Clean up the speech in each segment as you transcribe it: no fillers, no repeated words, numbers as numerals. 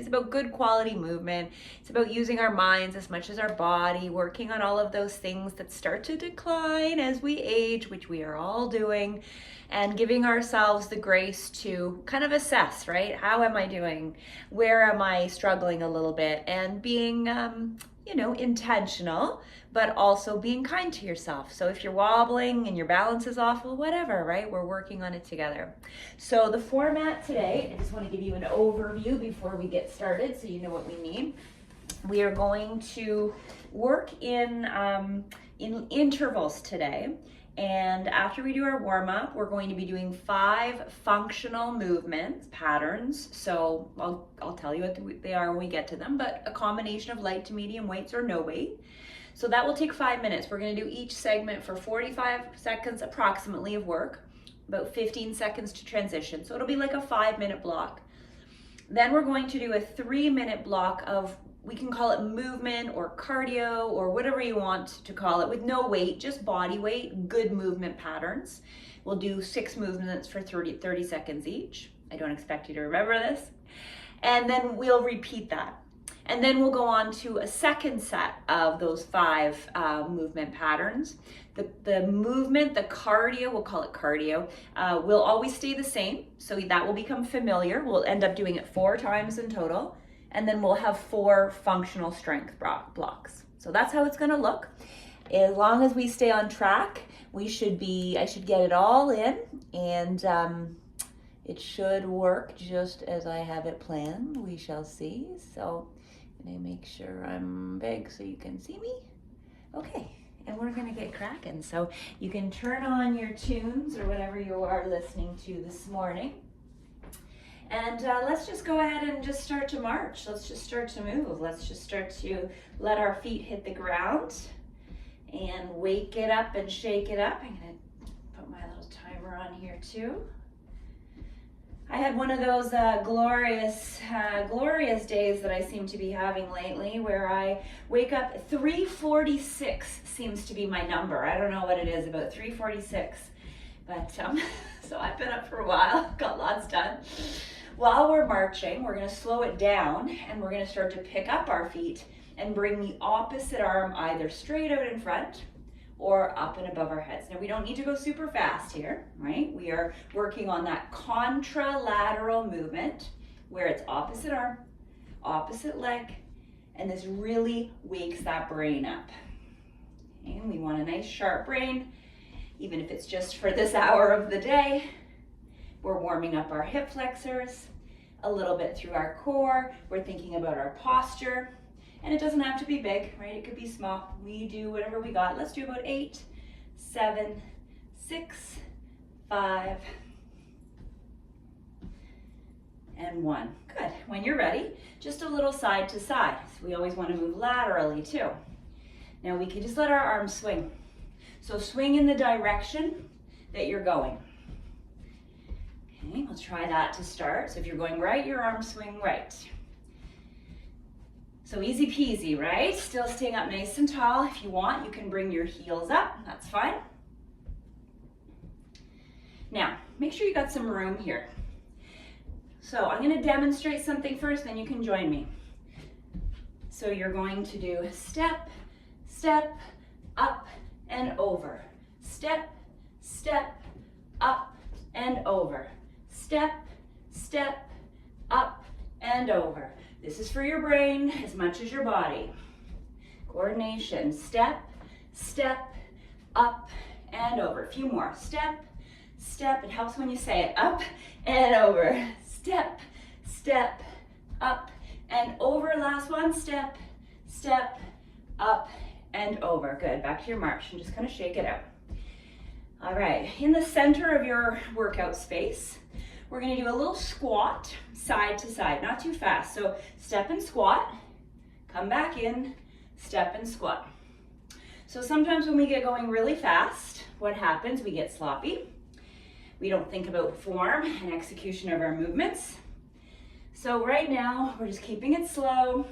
It's about good quality movement. It's about using our minds as much as our body, working on all of those things that start to decline as we age, which we are all doing, and giving ourselves the grace to kind of assess, right? How am I doing? Where am I struggling a little bit? And being, intentional, but also being kind to yourself. So if you're wobbling and your balance is off, well, whatever, right? We're working on it together. So the format today, I just want to give you an overview before we get started so you know what we need. We are going to work in intervals today. And after we do our warm-up, we're going to be doing 5 functional movements, patterns. So I'll tell you what they are when we get to them, but a combination of light to medium weights or no weight. So that will take 5 minutes. We're going to do each segment for 45 seconds approximately of work, about 15 seconds to transition. So it'll be like a 5-minute block. Then we're going to do a 3-minute block of, we can call it movement or cardio or whatever you want to call it, with no weight, just body weight, good movement patterns. We'll do 6 movements for 30 seconds each. I don't expect you to remember this. And then we'll repeat that. And then we'll go on to a second set of those 5 movement patterns. The movement, the cardio, we'll call it cardio, will always stay the same. So that will become familiar. We'll end up doing it 4 times in total. And then we'll have 4 functional strength blocks. So that's how it's gonna look. As long as we stay on track, I should get it all in, and it should work just as I have it planned. We shall see. So I'm gonna make sure I'm big so you can see me. Okay, and we're gonna get cracking. So you can turn on your tunes or whatever you are listening to this morning. And let's just go ahead and just start to march. Let's just start to move. Let's just start to let our feet hit the ground and wake it up and shake it up. I'm gonna put my little timer on here too. I had one of those glorious days that I seem to be having lately, where I wake up 3:46 seems to be my number. I don't know what it is, about 3:46. But so I've been up for a while, got lots done. While we're marching, we're gonna slow it down and we're gonna start to pick up our feet and bring the opposite arm either straight out in front or up and above our heads. Now we don't need to go super fast here, right? We are working on that contralateral movement where it's opposite arm, opposite leg, and this really wakes that brain up. And we want a nice sharp brain, even if it's just for this hour of the day. We're warming up our hip flexors, a little bit through our core. We're thinking about our posture. And it doesn't have to be big, right? It could be small. We do whatever we got. Let's do about 8, 7, 6, 5, and 1. Good. When you're ready, just a little side to side. So we always want to move laterally too. Now we can just let our arms swing. So swing in the direction that you're going. Okay, we'll try that to start. So if you're going right, your arms swing right. So easy peasy, right? Still staying up nice and tall. If you want, you can bring your heels up. That's fine. Now, make sure you got some room here. So I'm going to demonstrate something first, then you can join me. So you're going to do step, step, up, and over. Step, step, up, and over. Step, step, up, and over. This is for your brain as much as your body. Coordination. Step, step, up, and over. A few more. Step, step. It helps when you say it. Up and over. Step, step, up, and over. Last one. Step, step, up, and over. Good. Back to your march and just kind of shake it out. All right. In the center of your workout space, we're going to do a little squat, side to side, not too fast. So step and squat, come back in, step and squat. So sometimes when we get going really fast, what happens? We get sloppy. We don't think about form and execution of our movements. So right now, we're just keeping it slow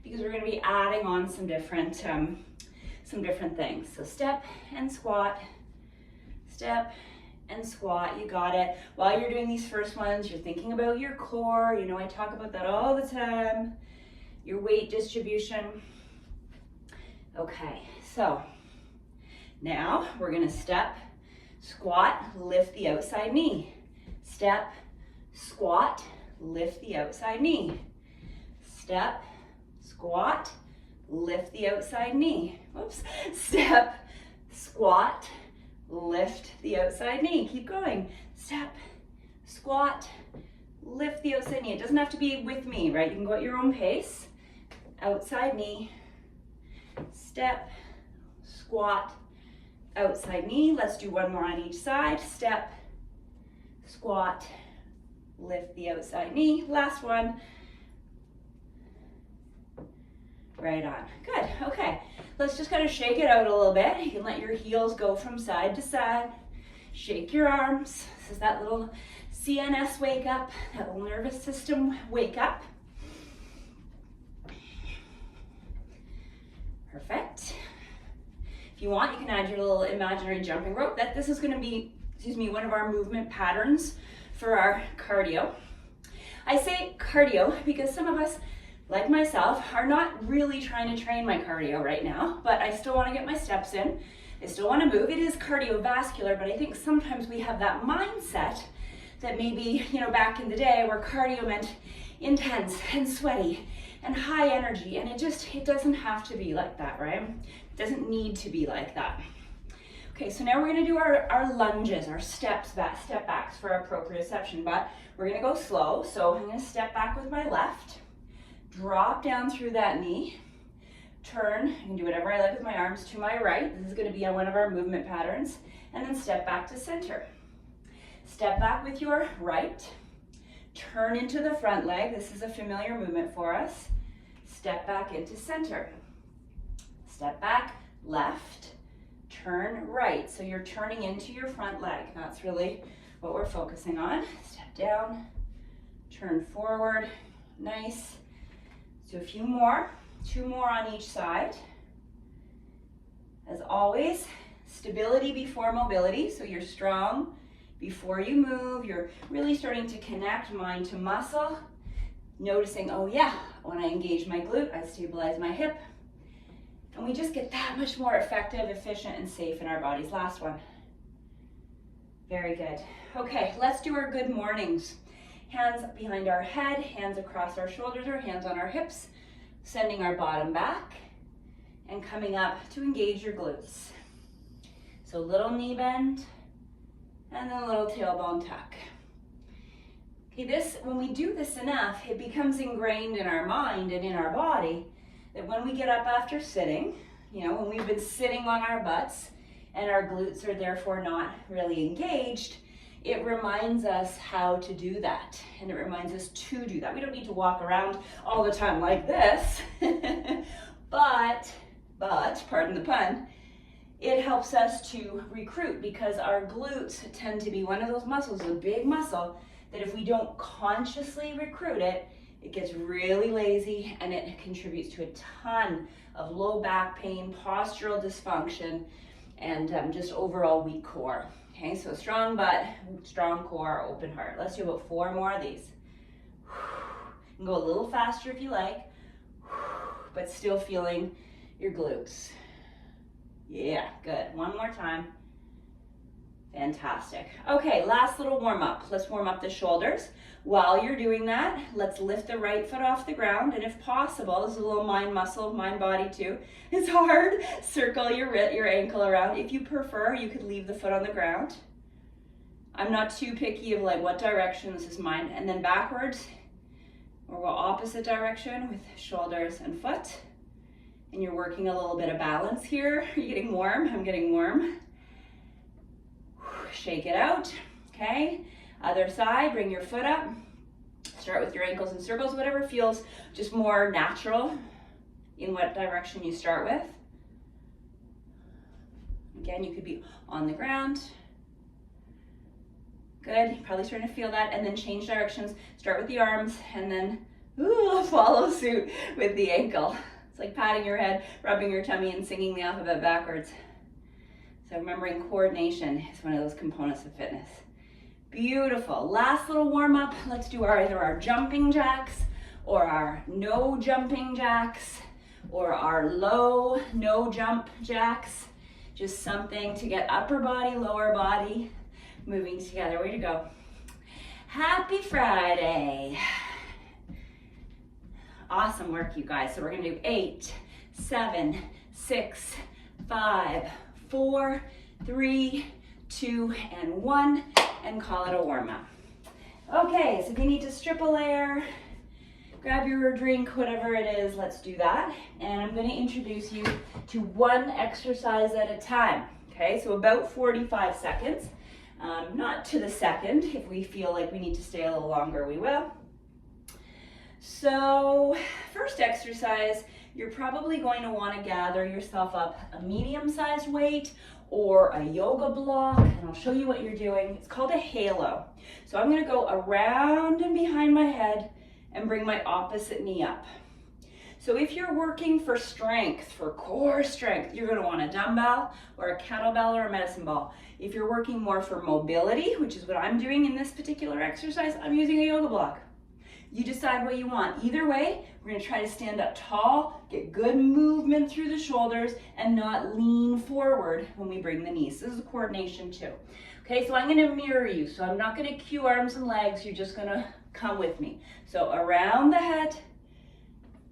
because we're going to be adding on some different things. So step and squat, step and squat. You got it. While you're doing these first ones, you're thinking about your core. You know, I talk about that all the time. Your weight distribution. Okay, so now we're gonna step, squat, lift the outside knee. Step, squat, lift the outside knee. Step, squat, lift the outside knee. Whoops. Step, squat, lift the outside knee. Keep going. Step, squat, lift the outside knee. It doesn't have to be with me, right? You can go at your own pace. Outside knee, step, squat, outside knee. Let's do one more on each side. Step, squat, lift the outside knee. Last one. Right on. Good. Okay. Let's just kind of shake it out a little bit. You can let your heels go from side to side. Shake your arms. This is that little CNS wake up, that little nervous system wake up. Perfect. If you want, you can add your little imaginary jumping rope. This is going to be, one of our movement patterns for our cardio. I say cardio because some of us, like myself, are not really trying to train my cardio right now, but I still want to get my steps in. I still want to move. It is cardiovascular, but I think sometimes we have that mindset that maybe, back in the day where cardio meant intense and sweaty and high energy, and it doesn't have to be like that, right? It doesn't need to be like that. Okay, so now we're gonna do our lunges, our step backs for our proprioception, but we're gonna go slow. So I'm gonna step back with my left, drop down through that knee, turn, I can do whatever I like with my arms, to my right. This is gonna be on one of our movement patterns, and then step back to center. Step back with your right, turn into the front leg. This is a familiar movement for us. Step back into center. Step back, left, turn right. So you're turning into your front leg. That's really what we're focusing on. Step down, turn forward, nice. Do a few more, 2 more on each side. As always, stability before mobility. So you're strong before you move. You're really starting to connect mind to muscle. Noticing, oh yeah, when I engage my glute, I stabilize my hip. And we just get that much more effective, efficient, and safe in our bodies. Last one. Very good. Okay, let's do our good mornings. Hands behind our head, hands across our shoulders or hands on our hips, sending our bottom back and coming up to engage your glutes. So little knee bend and then a little tailbone tuck. Okay, when we do this enough, it becomes ingrained in our mind and in our body that when we get up after sitting, when we've been sitting on our butts and our glutes are therefore not really engaged, it reminds us how to do that, and it reminds us to do that. We don't need to walk around all the time like this, but, pardon the pun, it helps us to recruit because our glutes tend to be one of those muscles, a big muscle, that if we don't consciously recruit it, it gets really lazy and it contributes to a ton of low back pain, postural dysfunction, and just overall weak core. Okay, so strong butt, strong core, open heart. Let's do about 4 more of these. You can go a little faster if you like, but still feeling your glutes. Yeah, good. One more time. Fantastic. Okay, last little warm up. Let's warm up the shoulders. While you're doing that, let's lift the right foot off the ground, and if possible, this is a little mind muscle, mind body too. It's hard. Circle your ankle around. If you prefer, you could leave the foot on the ground. I'm not too picky of like what direction, this is mine. And then backwards, or go opposite direction with shoulders and foot. And you're working a little bit of balance here. Are you getting warm? I'm getting warm. Shake it out, okay? Other side, bring your foot up. Start with your ankles in circles, whatever feels just more natural in what direction you start with. Again, you could be on the ground. Good, you're probably starting to feel that, and then change directions. Start with the arms, and then follow suit with the ankle. It's like patting your head, rubbing your tummy, and singing the alphabet backwards. So remembering coordination is one of those components of fitness. Beautiful. Last little warm up. Let's do either our jumping jacks or our no jumping jacks or our low no jump jacks. Just something to get upper body, lower body moving together. Way to go. Happy Friday. Awesome work, you guys. So we're gonna do 8, 7, 6, 5, 4, 3, 2, and 1, and call it a warm-up. Okay, so if you need to strip a layer, grab your drink, whatever it is, let's do that. And I'm gonna introduce you to one exercise at a time. Okay, so about 45 seconds. Not to the second. If we feel like we need to stay a little longer, we will. So first exercise, you're probably going to want to gather yourself up a medium-sized weight or a yoga block, and I'll show you what you're doing. It's called a halo. So I'm going to go around and behind my head and bring my opposite knee up. So if you're working for strength, for core strength, you're going to want a dumbbell or a kettlebell or a medicine ball. If you're working more for mobility, which is what I'm doing in this particular exercise, I'm using a yoga block. You decide what you want. Either way, we're going to try to stand up tall, get good movement through the shoulders, and not lean forward when we bring the knees. This is coordination too. Okay, so I'm going to mirror you. So I'm not going to cue arms and legs. You're just going to come with me. So around the head,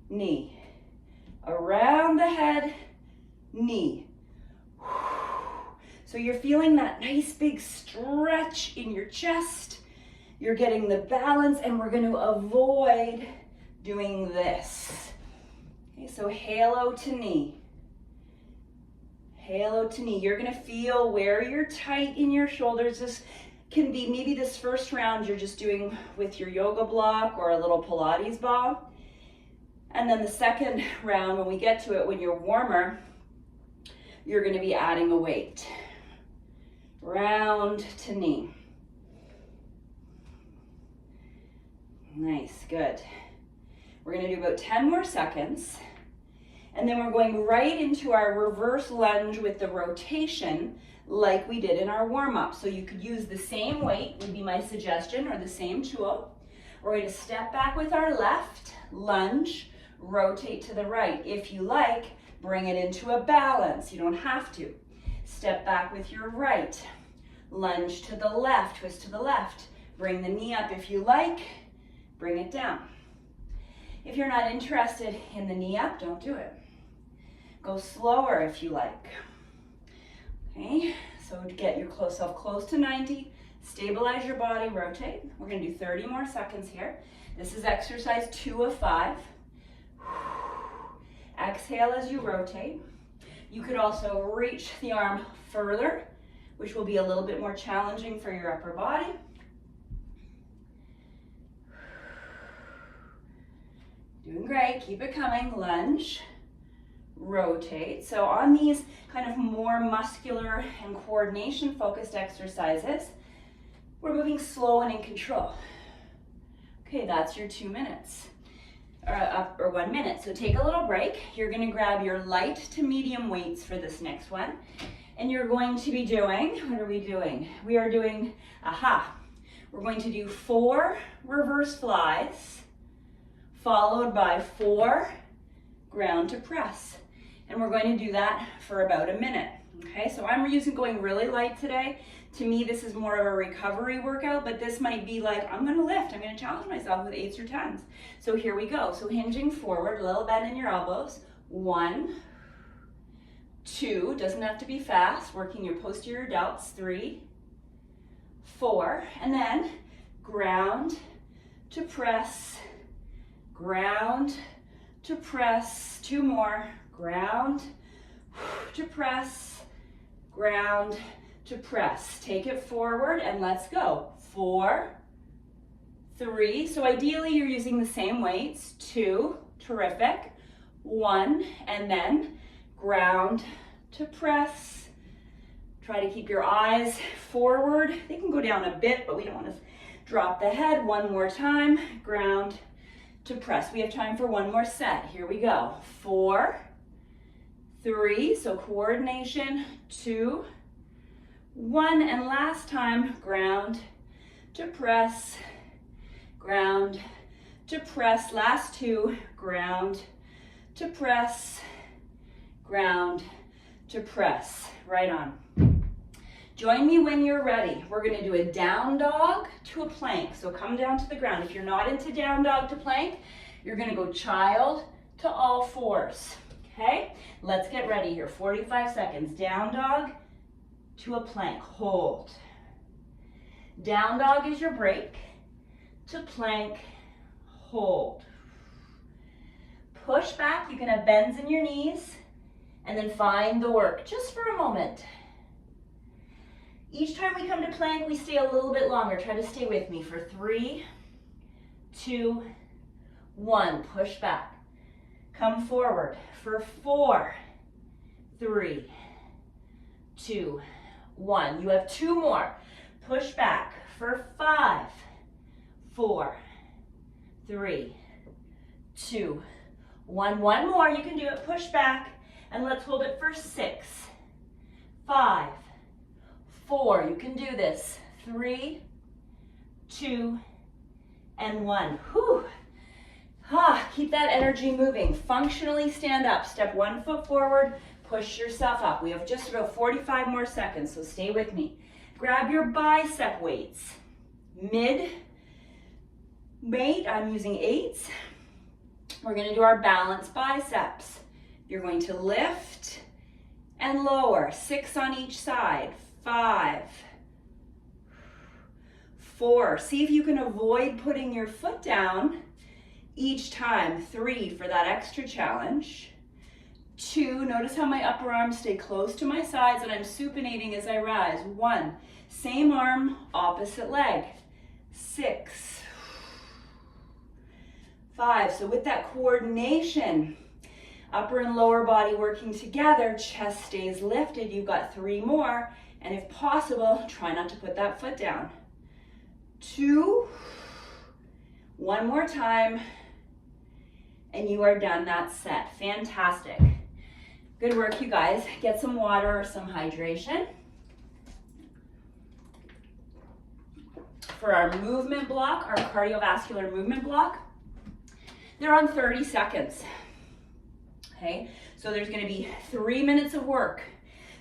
knee. Around the head, knee. So you're feeling that nice big stretch in your chest. You're getting the balance, and we're going to avoid doing this. Okay, so halo to knee. Halo to knee. You're going to feel where you're tight in your shoulders. This can be maybe this first round you're just doing with your yoga block or a little Pilates ball. And then the second round, when we get to it, when you're warmer, you're going to be adding a weight. Round to knee. Nice, good. We're going to do about 10 more seconds. And then we're going right into our reverse lunge with the rotation like we did in our warm-up. So you could use the same weight, would be my suggestion, or the same tool. We're going to step back with our left, lunge, rotate to the right. If you like, bring it into a balance. You don't have to. Step back with your right, lunge to the left, twist to the left. Bring the knee up if you like, bring it down. If you're not interested in the knee up, don't do it. Go slower if you like. Okay, so to get yourself close to 90, stabilize your body, rotate. We're going to do 30 more seconds here. This is exercise 2 of 5. Exhale as you rotate. You could also reach the arm further, which will be a little bit more challenging for your upper body. Doing great, keep it coming. Lunge, rotate. So on these kind of more muscular and coordination focused exercises, we're moving slow and in control. Okay, that's your 2 minutes. Or 1 minute. So take a little break. You're going to grab your light to medium weights for this next one. And you're going to be doing, what are we doing? We are doing, we're going to do 4 reverse flies, followed by 4 ground to press. And we're going to do that for about a minute. Okay, so I'm going really light today. To me, this is more of a recovery workout, but this might be like, I'm gonna lift, I'm gonna challenge myself with 8s or 10s. So here we go. So hinging forward, a little bend in your elbows. 1, 2, doesn't have to be fast, working your posterior delts. 3, 4, and then ground to press, ground to press. 2 more, ground to press, ground to press. Take it forward and let's go. 4, 3, so ideally you're using the same weights. 2, terrific. 1, and then ground to press. Try to keep your eyes forward. They can go down a bit, but we don't want to drop the head. 1 more time, ground to press. We have time for 1 more set. Here we go. 4, 3, so coordination. 2, 1, and last time, ground to press, ground to press. Last 2, ground to press, ground to press. Right on. Join me when you're ready. We're gonna do a down dog to a plank. So come down to the ground. If you're not into down dog to plank, you're gonna go child to all fours, okay? Let's get ready here, 45 seconds. Down dog to a plank, hold. Down dog is your break, to plank, hold. Push back, you can have bends in your knees, and then find the work, just for a moment. Each time we come to plank, we stay a little bit longer. Try to stay with me for 3, 2, 1. Push back. Come forward for 4, 3, 2, 1. You have 2 more. Push back for 5, 4, 3, 2, 1. One more. You can do it. Push back. And let's hold it for 6, 5, 4. You can do this. 3, 2, and 1. Whew. Keep that energy moving. Functionally stand up. Step 1 foot forward. Push yourself up. We have just about 45 more seconds, so stay with me. Grab your bicep weights. Mid weight, I'm using 8s. We're going to do our balanced biceps. You're going to lift and lower. 6 on each side. 5, 4. See if you can avoid putting your foot down each time. 3 for that extra challenge. 2, notice how my upper arms stay close to my sides and I'm supinating as I rise. 1, same arm, opposite leg. 6, 5. So with that coordination, upper and lower body working together, chest stays lifted. You've got 3 more. And if possible, try not to put that foot down. 2, 1 more time, and you are done. That set. Fantastic. Good work, you guys. Get some water or some hydration. For our movement block, our cardiovascular movement block, they're on 30 seconds. Okay, so there's going to be 3 minutes of work.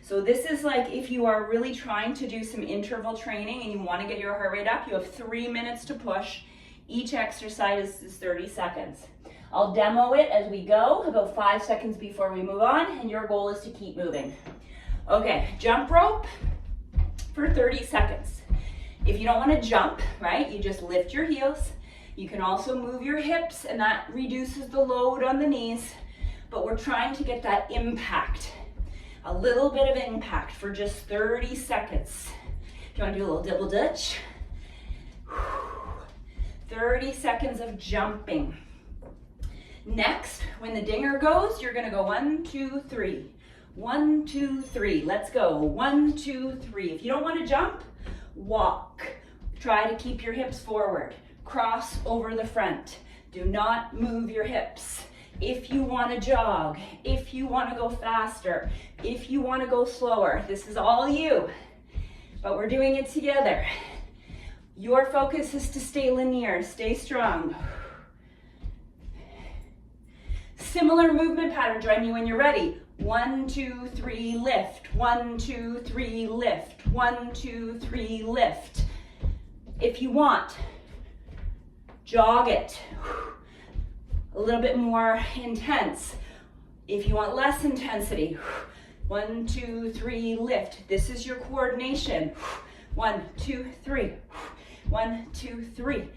So this is like if you are really trying to do some interval training and you want to get your heart rate up, you have 3 minutes to push. Each exercise is 30 seconds. I'll demo it as we go, about 5 seconds before we move on, and your goal is to keep moving. Okay, jump rope for 30 seconds. If you don't want to jump, right, you just lift your heels. You can also move your hips, and that reduces the load on the knees, but we're trying to get that impact. A little bit of impact for just 30 seconds. If you want to do a little double dutch. 30 seconds of jumping. Next, when the dinger goes, you're going to go 1, 2, 3. 1, 2, 3. Let's go. 1, 2, 3. If you don't want to jump, walk. Try to keep your hips forward. Cross over the front. Do not move your hips. If you want to jog, if you want to go faster, if you want to go slower, this is all you. But we're doing it together. Your focus is to stay linear, stay strong. Similar movement pattern, join me when you're ready. 1, 2, 3, lift. 1, 2, 3, lift. 1, 2, 3, lift. If you want, jog it. A little bit more intense. If you want less intensity, 1, 2, 3, lift. This is your coordination. 1, 2, 3. 1, 2, 3.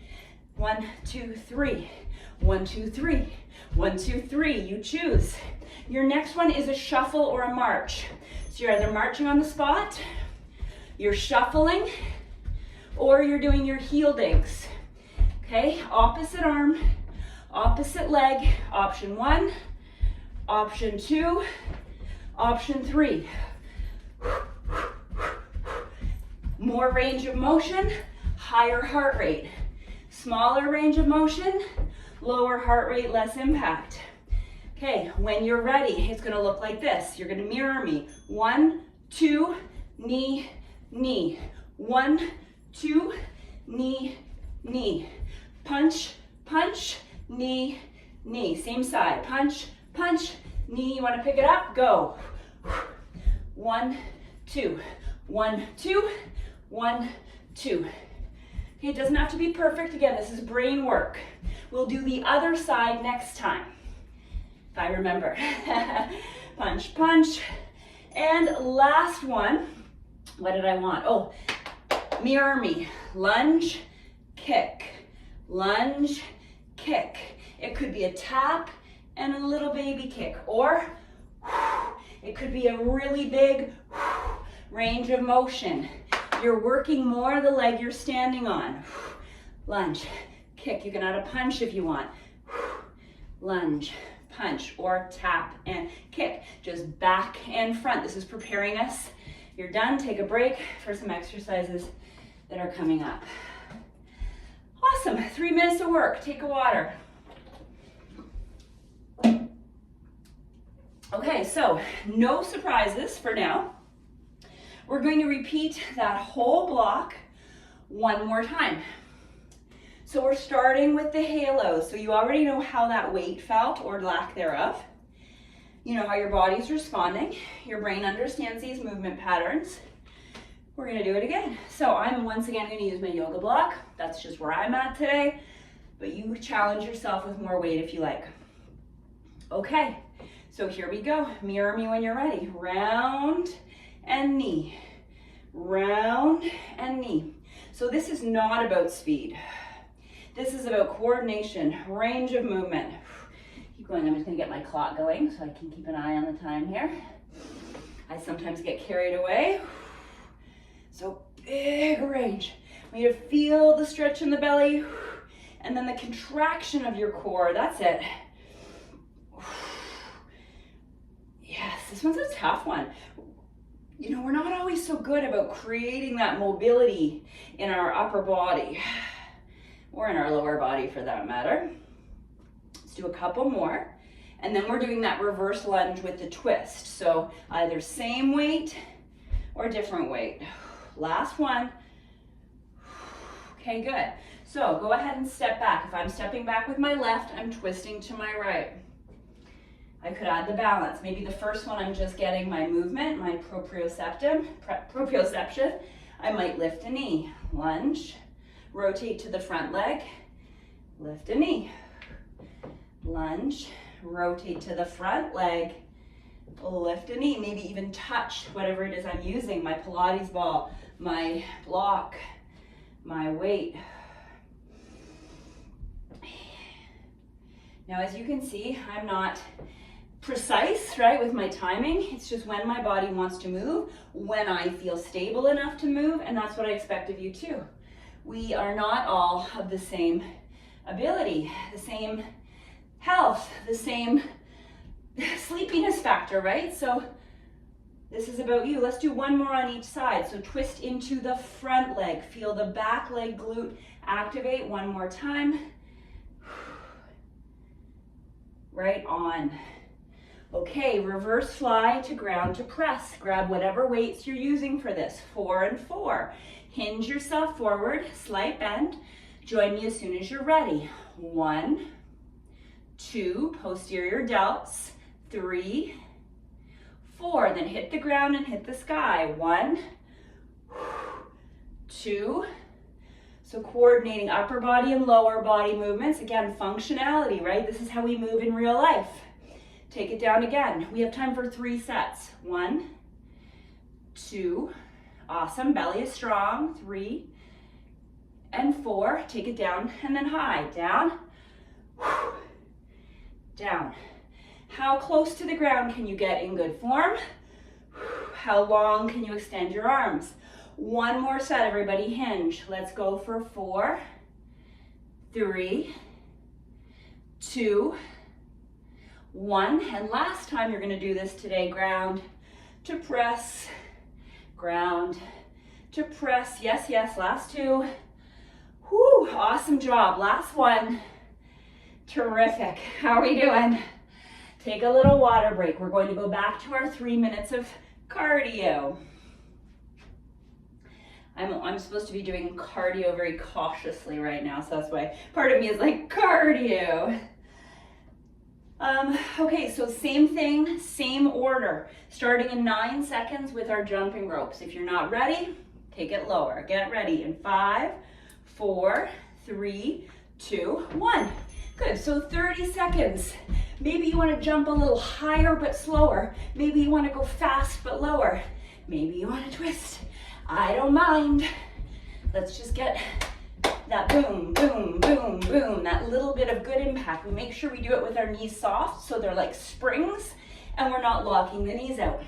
1, 2, 3. 1, 2, 3. 1, 2, 3. You choose. Your next one is a shuffle or a march. So you're either marching on the spot, you're shuffling, or you're doing your heel digs. Okay, opposite arm, opposite leg, option 1, option 2, option 3. More range of motion, higher heart rate. Smaller range of motion, lower heart rate, less impact. Okay, when you're ready, it's gonna look like this. You're gonna mirror me. 1, 2, knee, knee. 1, 2, knee, knee. Punch, punch, knee, knee. Same side. Punch, punch, knee. You want to pick it up? Go. 1, 2, 1, 2, 1, 2. Okay, it doesn't have to be perfect. Again, this is brain work. We'll do the other side next time, if I remember. Punch, punch. And last one, what did I want? Oh, mirror me. Lunge, kick. Lunge, kick. It could be a tap and a little baby kick, or it could be a really big range of motion. You're working more the leg you're standing on. Lunge, kick. You can add a punch if you want. Lunge, punch, or tap and kick. Just back and front. This is preparing us. You're done. Take a break for some exercises that are coming up. Awesome. 3 minutes of work. Take a water. Okay, so no surprises for now. We're going to repeat that whole block one more time. So we're starting with the halos. So you already know how that weight felt or lack thereof. You know how your body's responding. Your brain understands these movement patterns. We're going to do it again. So I'm once again going to use my yoga block. That's just where I'm at today. But you challenge yourself with more weight if you like. Okay, so here we go. Mirror me when you're ready. Round and knee. Round and knee. So this is not about speed. This is about coordination, range of movement. Keep going. I'm just going to get my clock going so I can keep an eye on the time here. I sometimes get carried away. So big range. I want you to feel the stretch in the belly and then the contraction of your core. That's it. Yes, this one's a tough one. You know, we're not always so good about creating that mobility in our upper body or in our lower body for that matter. Let's do a couple more. And then we're doing that reverse lunge with the twist. So either same weight or different weight. Last one. Okay, good. So go ahead and step back. If I'm stepping back with my left, I'm twisting to my right. I could add the balance. Maybe the first one I'm just getting my movement, my proprioception. I might lift a knee. Lunge, rotate to the front leg, lift a knee. Lunge, rotate to the front leg, lift a knee. Maybe even touch whatever it is I'm using, my Pilates ball, my block, my weight. Now, as you can see, I'm not precise, right, with my timing. It's just when my body wants to move, when I feel stable enough to move, and that's what I expect of you too. We are not all of the same ability, the same health, the same sleepiness factor, right? So this is about you. Let's do one more on each side. So twist into the front leg. Feel the back leg glute activate one more time. Right on. Okay, reverse fly to ground to press. Grab whatever weights you're using for this. 4 and 4. Hinge yourself forward, slight bend. Join me as soon as you're ready. 1, 2, posterior delts. 3, 4. Then hit the ground and hit the sky. 1, 2. So coordinating upper body and lower body movements. Again, functionality, right? This is how we move in real life. Take it down again. We have time for 3 sets. 1, 2, awesome. Belly is strong. 3 and 4. Take it down and then high. Down, down. How close to the ground can you get in good form? How long can you extend your arms? One more set, everybody. Hinge. Let's go for 4, 3, 2, 1. And last time you're going to do this today, ground to press, ground to press. Yes, yes, last 2. Whoo, awesome job. Last one. Terrific. How are we doing? Take a little water break. We're going to go back to our 3 minutes of cardio. I'm supposed to be doing cardio very cautiously right now, so that's why part of me is like, cardio. Okay, so same thing, same order. Starting in 9 seconds with our jumping ropes. If you're not ready, take it lower. Get ready in 5, 4, 3, 2, 1. Good, so 30 seconds. Maybe you want to jump a little higher but slower. Maybe you want to go fast but lower. Maybe you want to twist. I don't mind. Let's just get that boom, boom, boom, boom, that little bit of good impact. We make sure we do it with our knees soft so they're like springs and we're not locking the knees out.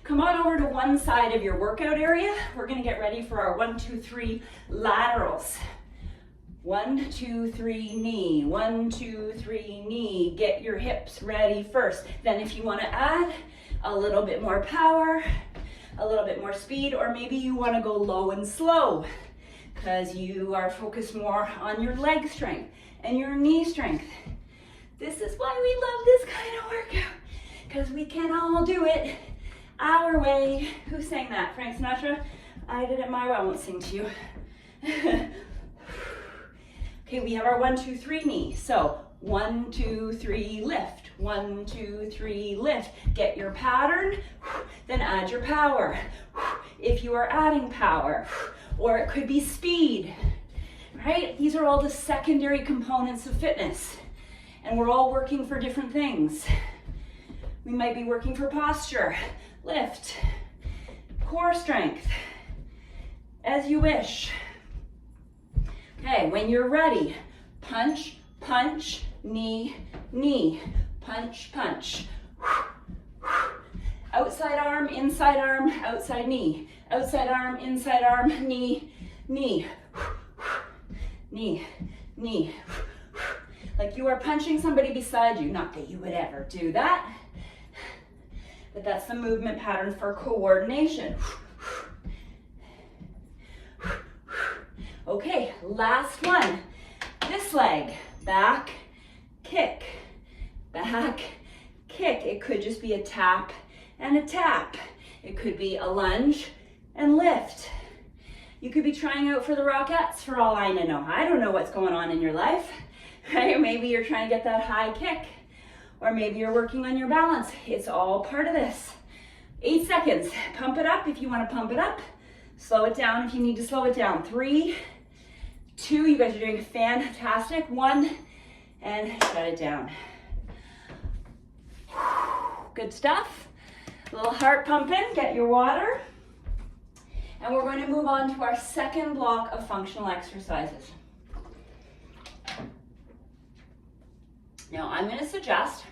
Come on over to one side of your workout area. We're gonna get ready for our 1, 2, 3 laterals. 1, 2, 3, knee. 1, 2, 3, knee. Get your hips ready first. Then if you wanna add a little bit more power, a little bit more speed, or maybe you wanna go low and slow because you are focused more on your leg strength and your knee strength. This is why we love this kind of workout, because we can all do it our way. Who sang that? Frank Sinatra? I did it my way. I won't sing to you. Okay, we have our 1, 2, 3 knee. So 1, 2, 3, lift. 1, 2, 3, lift. Get your pattern, then add your power. If you are adding power, or it could be speed, right? These are all the secondary components of fitness, and we're all working for different things. We might be working for posture, lift, core strength, as you wish. Okay, when you're ready, punch, punch, knee, knee, punch, punch. Outside arm, outside knee. Outside arm, inside arm, knee, knee, knee, knee. Like you are punching somebody beside you. Not that you would ever do that, but that's the movement pattern for coordination. Okay, last one. This leg, back, kick, back, kick. It could just be a tap and a tap. It could be a lunge and lift. You could be trying out for the Rockettes for all I know. I don't know what's going on in your life, right? Maybe you're trying to get that high kick, or maybe you're working on your balance. It's all part of this. 8 seconds. Pump it up if you want to pump it up. Slow it down if you need to slow it down. 3, 2, you guys are doing fantastic. 1, and shut it down. Good stuff. A little heart pumping, get your water. And we're going to move on to our second block of functional exercises. Now I'm going to suggest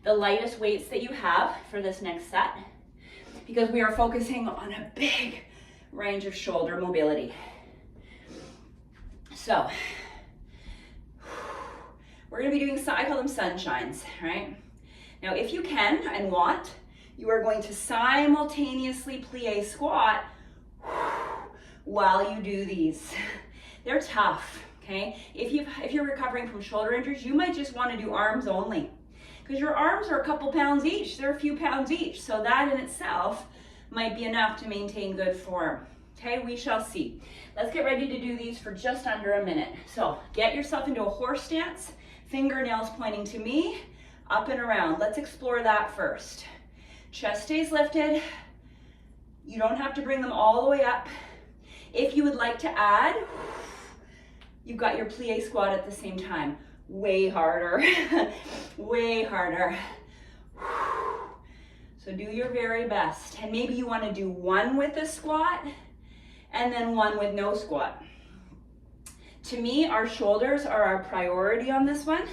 the lightest weights that you have for this next set, because we are focusing on a big range of shoulder mobility. So we're going to be doing, I call them sunshines, right? Now if you can and want, you are going to simultaneously plie squat while you do these. They're tough, okay? If you're recovering from shoulder injuries, you might just want to do arms only, because your arms are a couple pounds each. They're a few pounds each. So that in itself might be enough to maintain good form. Okay, we shall see. Let's get ready to do these for just under a minute. So get yourself into a horse stance, fingernails pointing to me, up and around. Let's explore that first. Chest stays lifted. You don't have to bring them all the way up. If you would like to add, you've got your plie squat at the same time. Way harder, way harder. So do your very best. And maybe you want to do one with a squat and then one with no squat. To me, our shoulders are our priority on this one.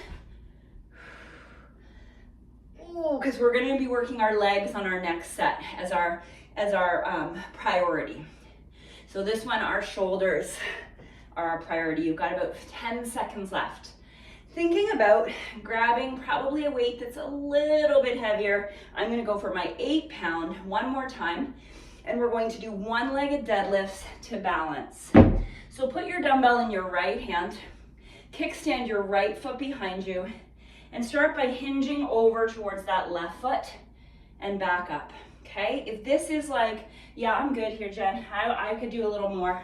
Because we're going to be working our legs on our next set as our priority. So this one, our shoulders are our priority. You've got about 10 seconds left. Thinking about grabbing probably a weight that's a little bit heavier. I'm going to go for my 8-pound one more time, and we're going to do one-legged deadlifts to balance. So put your dumbbell in your right hand, kickstand your right foot behind you, and start by hinging over towards that left foot and back up. okay? If this is like, yeah, I'm good here, Jen, I could do a little more,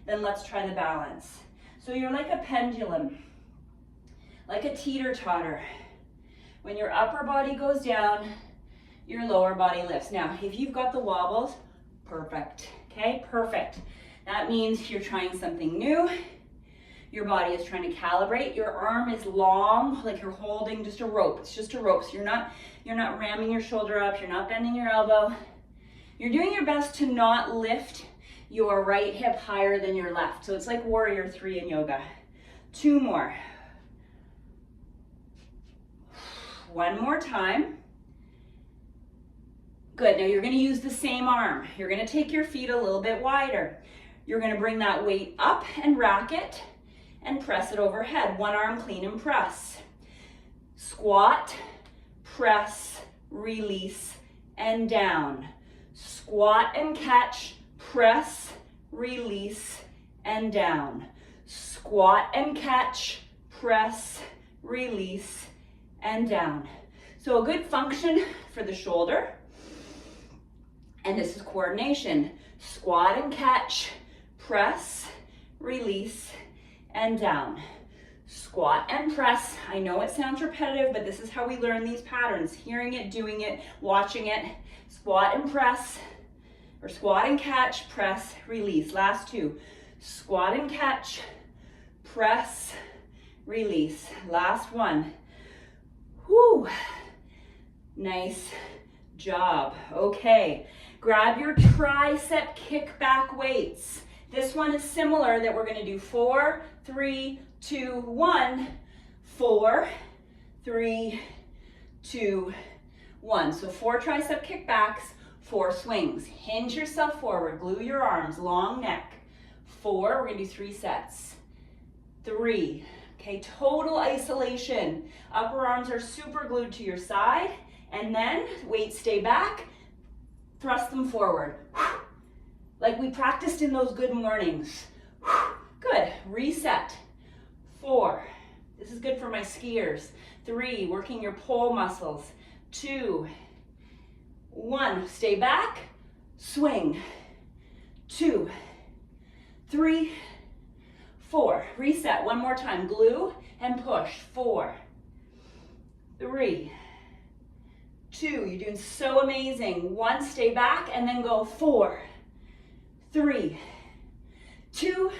then let's try the balance. So you're like a pendulum, like a teeter-totter. When your upper body goes down, your lower body lifts. Now, if you've got the wobbles, perfect, okay? Perfect. That means you're trying something new. Your body is trying to calibrate. Your arm is long, like you're holding just a rope. It's just a rope. So you're not ramming your shoulder up. You're not bending your elbow. You're doing your best to not lift your right hip higher than your left. So it's like warrior 3 in yoga. 2 more. 1 more time. Good. Now you're going to use the same arm. You're going to take your feet a little bit wider. You're going to bring that weight up and rack it and press it overhead. 1 arm clean and press. Squat, press, release, and down. Squat and catch, press, release, and down. Squat and catch, press, release, and down. So a good function for the shoulder. And this is coordination. Squat and catch, press, release, and down. Squat and press. I know it sounds repetitive, but this is how we learn these patterns. Hearing it, doing it, watching it. Squat and press, or squat and catch, press, release. Last 2. Squat and catch, press, release. Last 1. Whew. Nice job. Okay. Grab your tricep kickback weights. This one is similar that we're going to do 4, 3, 2, 1. 4, 3, 2, 1. So 4 tricep kickbacks, 4 swings. Hinge yourself forward, glue your arms, long neck. 4, we're going to do 3 sets. 3, okay, total isolation. Upper arms are super glued to your side, and then weights stay back, thrust them forward. Like we practiced in those good mornings. Good, reset. 4, this is good for my skiers. 3, working your pole muscles. 2, 1, stay back, swing. 2, 3, 4, reset. 1 more time, glue and push. 4, 3, 2, you're doing so amazing. 1, stay back and then go. 4, 3, 2,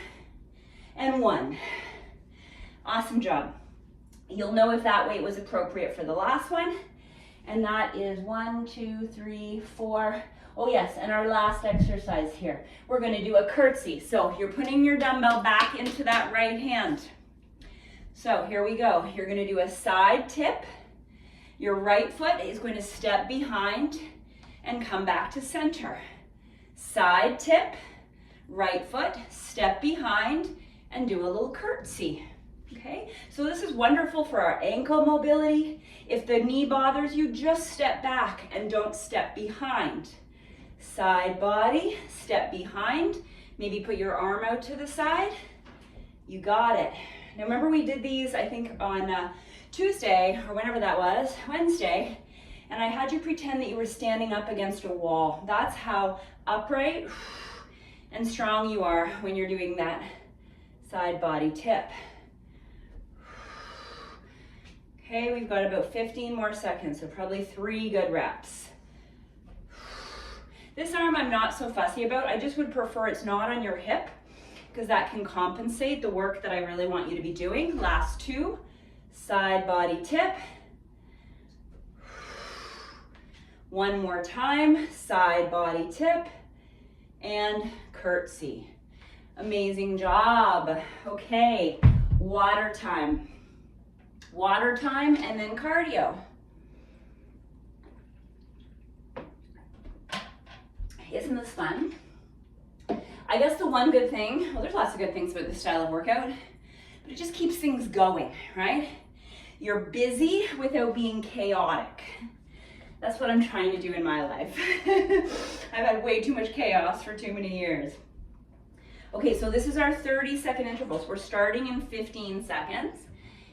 and 1. Awesome job. You'll know if that weight was appropriate for the last one. And that is 1, 2, 3, 4. Oh yes, and our last exercise here. We're gonna do a curtsy. So you're putting your dumbbell back into that right hand. So here we go. You're gonna do a side tip. Your right foot is going to step behind and come back to center. Side tip, right foot, step behind, and do a little curtsy. Okay, so this is wonderful for our ankle mobility. If the knee bothers you, just step back and don't step behind. Side body, step behind. Maybe put your arm out to the side. You got it. Now remember we did these, I think on Tuesday, or whenever that was, Wednesday, and I had you pretend that you were standing up against a wall. That's how upright and strong you are when you're doing that side body tip. Okay, we've got about 15 more seconds, so probably 3 good reps. This arm I'm not so fussy about. I just would prefer it's not on your hip because that can compensate the work that I really want you to be doing. Last 2, side body tip. 1 more time, side body tip and curtsy. Amazing job. Okay, water time. Water time and then cardio. Isn't this fun? I guess the one good thing, well, there's lots of good things about this style of workout, but it just keeps things going, right? You're busy without being chaotic. That's what I'm trying to do in my life. I've had way too much chaos for too many years. Okay, so this is our 30-second intervals. We're starting in 15 seconds.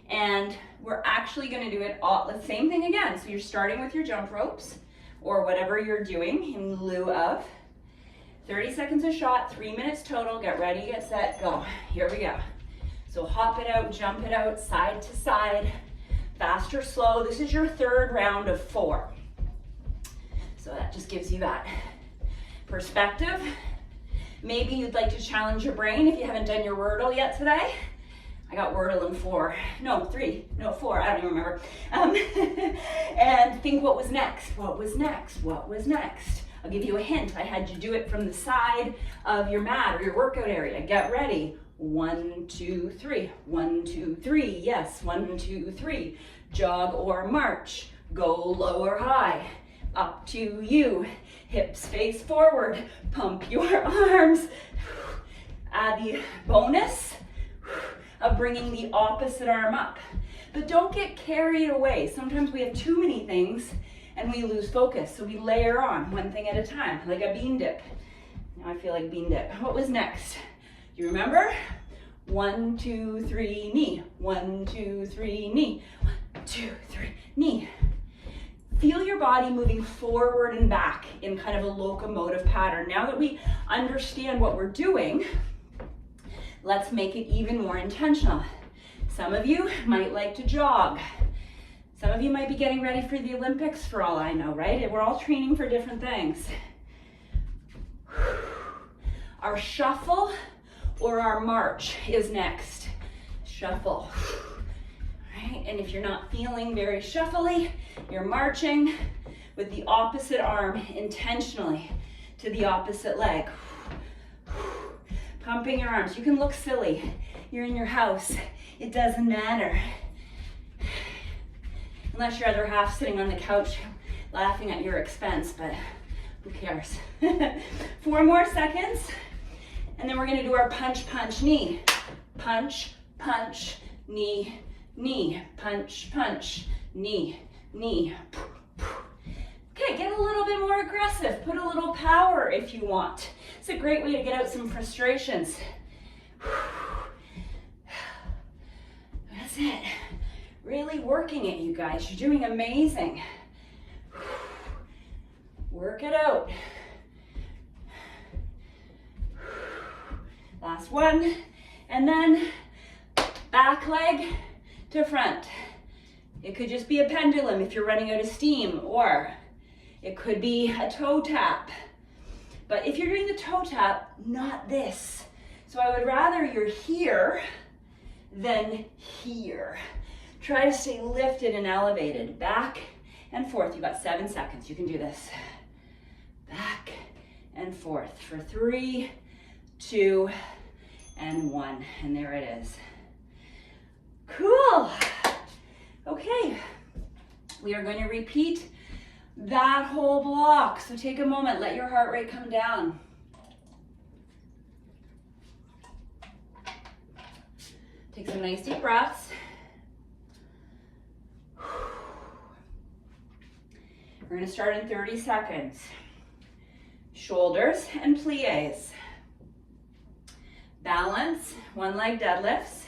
And we're actually going to do it all the same thing again. So you're starting with your jump ropes. or whatever you're doing in lieu of. 30 seconds a shot, 3 minutes total. Get ready, get set, go. Here we go. So hop it out, jump it out, side to side, fast or slow. This is your third round of 4. So that just gives you that perspective. Maybe you'd like to challenge your brain if you haven't done your Wordle yet today. I got Wordle in 4, no 3, no 4, I don't even remember. And think what was next, what was next, what was next. I'll give you a hint. I had you do it from the side of your mat or your workout area. Get ready. 1, 2, 3. 1, 2, 3. Yes, 1, 2, 3. Jog or march. Go low or high. Up to you. Hips face forward. Pump your arms. Add the bonus of bringing the opposite arm up. But don't get carried away. Sometimes we have too many things and we lose focus. So we layer on one thing at a time, like a bean dip. Now I feel like bean dip. What was next? You remember? 1, 2, 3, knee. 1, 2, 3, knee. 1, 2, 3, knee. Feel your body moving forward and back in kind of a locomotive pattern. Now that we understand what we're doing, let's make it even more intentional. Some of you might like to jog. Some of you might be getting ready for the Olympics for all I know, right? We're all training for different things. Our shuffle or our march is next. Shuffle, right? And if you're not feeling very shuffly, you're marching with the opposite arm intentionally to the opposite leg. Pumping your arms. You can look silly. You're in your house. It doesn't matter. Unless your other half sitting on the couch laughing at your expense, but who cares? 4 more seconds, and then we're gonna do our punch, punch, knee. Punch, punch, knee, knee. Punch, punch, knee, knee. Okay, get a little bit more aggressive. Put a little power if you want. It's a great way to get out some frustrations. That's it. Really working it, you guys. You're doing amazing. Work it out. Last one. And then back leg to front. It could just be a pendulum if you're running out of steam, or it could be a toe tap. But if you're doing the toe tap, not this. So I would rather you're here than here. Try to stay lifted and elevated. Back and forth. You've got 7 seconds. You can do this. Back and forth for 3, 2, and 1. And there it is. Cool. Okay. We are going to repeat that whole block. So take a moment. Let your heart rate come down. Take some nice deep breaths. We're going to start in 30 seconds. Shoulders and plies. Balance, 1 leg deadlifts.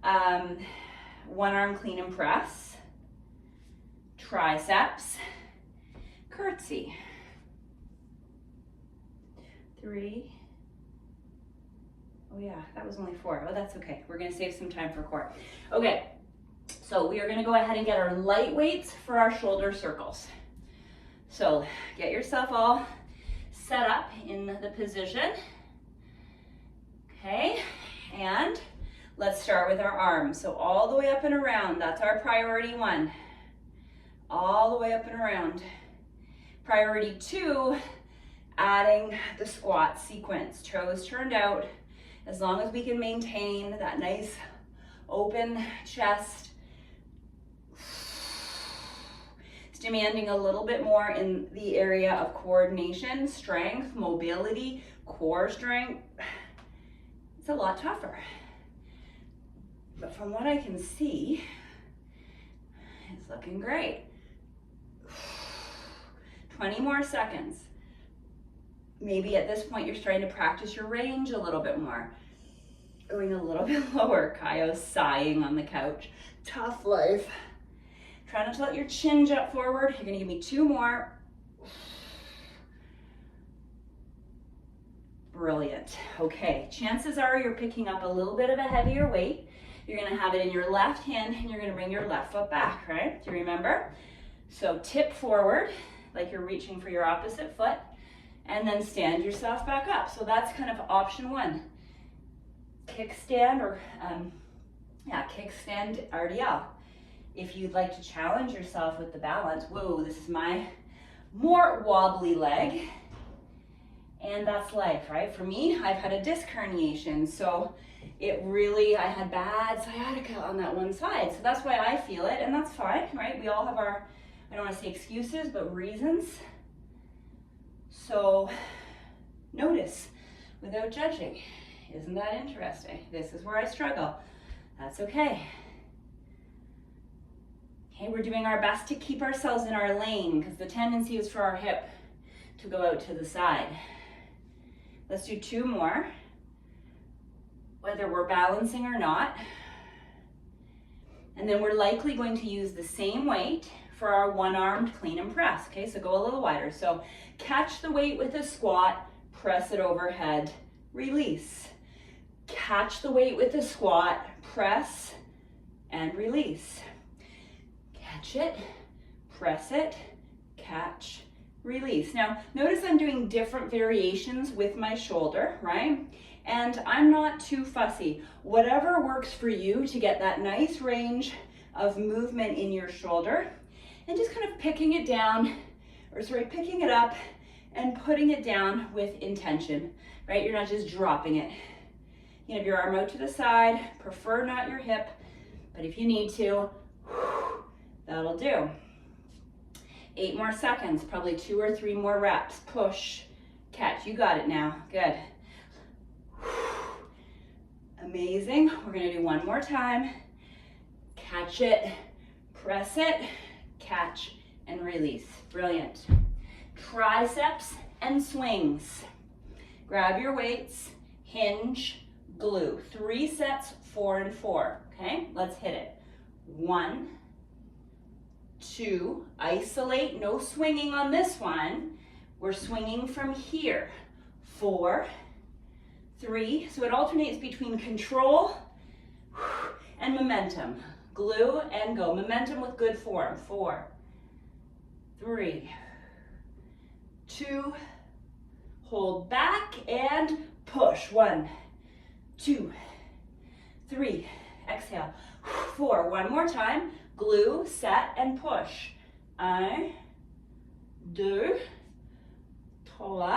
1 arm clean and press. Triceps. Curtsy. 3. Oh yeah, that was only 4. Oh, that's okay. We're going to save some time for core. Okay. So we are going to go ahead and get our light weights for our shoulder circles. So get yourself all set up in the position. Okay, and let's start with our arms. So all the way up and around, that's our priority 1. All the way up and around. Priority 2, adding the squat sequence. Toes turned out, as long as we can maintain that nice open chest. Demanding a little bit more in the area of coordination, strength, mobility, core strength. It's a lot tougher. But from what I can see, it's looking great. 20 more seconds. Maybe at this point you're starting to practice your range a little bit more. Going a little bit lower. Kaio's sighing on the couch. Tough life. Try not to let your chin jut forward. You're gonna give me 2 more. Brilliant. Okay, chances are you're picking up a little bit of a heavier weight. You're gonna have it in your left hand and you're gonna bring your left foot back, right? Do you remember? So tip forward, like you're reaching for your opposite foot, and then stand yourself back up. So that's kind of option 1. Kickstand or, kickstand RDL. If you'd like to challenge yourself with the balance, whoa, this is my more wobbly leg. And that's life, right? For me, I've had a disc herniation, so I had bad sciatica on that one side. So that's why I feel it, and that's fine, right? We all have our, I don't want to say excuses, but reasons. So notice without judging. Isn't that interesting? This is where I struggle. That's okay. Okay, we're doing our best to keep ourselves in our lane because the tendency is for our hip to go out to the side. Let's do 2 more, whether we're balancing or not. And then we're likely going to use the same weight for our one-armed clean and press. Okay, so go a little wider. So catch the weight with a squat, press it overhead, release. Catch the weight with a squat, press, and release. Catch it, press it, catch, release. Now, notice I'm doing different variations with my shoulder, right? And I'm not too fussy. Whatever works for you to get that nice range of movement in your shoulder, and just kind of picking it up and putting it down with intention, right? You're not just dropping it. You have your arm out to the side, prefer not your hip, but if you need to, that'll do. 8 more seconds, probably 2 or 3 more reps. Push, catch, you got it now, good. Amazing, we're gonna do 1 more time. Catch it, press it, catch, and release. Brilliant. Triceps and swings. Grab your weights, hinge, glue. 3 sets, 4 and 4, okay? Let's hit it. 1, 2, isolate, no swinging on this one. We're swinging from here. 4, 3, so it alternates between control and momentum. Glue and go. Momentum with good form. 4, 3, 2, hold back and push. 1, 2, 3, exhale. 4, 1 more time. Glue, set, and push. 1, 2, 3, 4,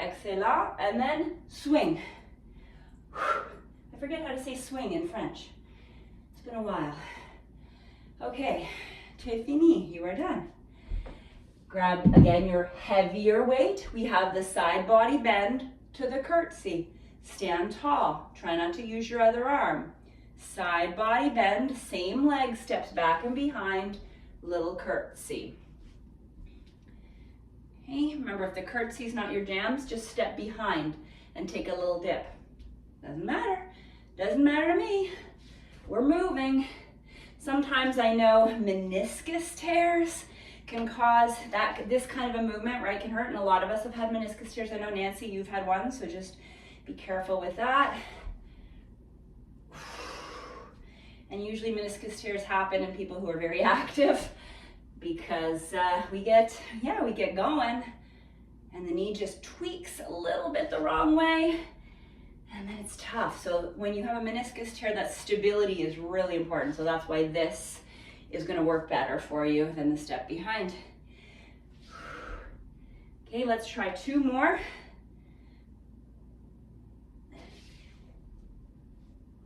excellent, and then swing. I forget how to say swing in French. It's been a while. Okay, tu es fini, you are done. Grab again your heavier weight. We have the side body bend to the curtsy. Stand tall, try not to use your other arm. Side body bend, same leg steps back and behind, little curtsy. Okay, remember if the curtsy's not your jams, just step behind and take a little dip. Doesn't matter to me. We're moving. Sometimes I know meniscus tears can cause this kind of a movement, right, can hurt, and a lot of us have had meniscus tears. I know, Nancy, you've had one, so just be careful with that. And usually meniscus tears happen in people who are very active because we get going and the knee just tweaks a little bit the wrong way and then it's tough. So when you have a meniscus tear, that stability is really important. So that's why this is going to work better for you than the step behind. Okay, let's try 2 more.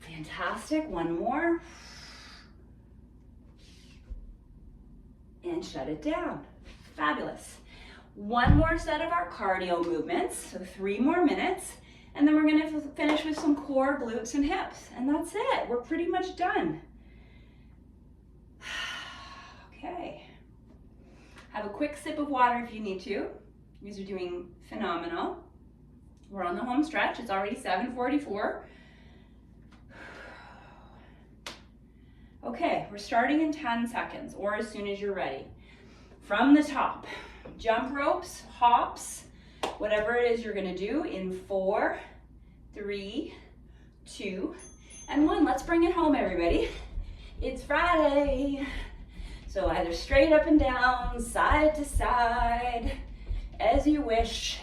Fantastic, 1 more. And shut it down. Fabulous. 1 more set of our cardio movements, so 3 more minutes, and then we're gonna finish with some core, glutes, and hips, and that's it. We're pretty much done. Okay. Have a quick sip of water if you need to. You guys are doing phenomenal. We're on the home stretch. It's already 7:44. Okay, we're starting in 10 seconds or as soon as you're ready. From the top, jump ropes, hops, whatever it is you're gonna do in 4, 3, 2, and 1. Let's bring it home, everybody. It's Friday. So either straight up and down, side to side, as you wish.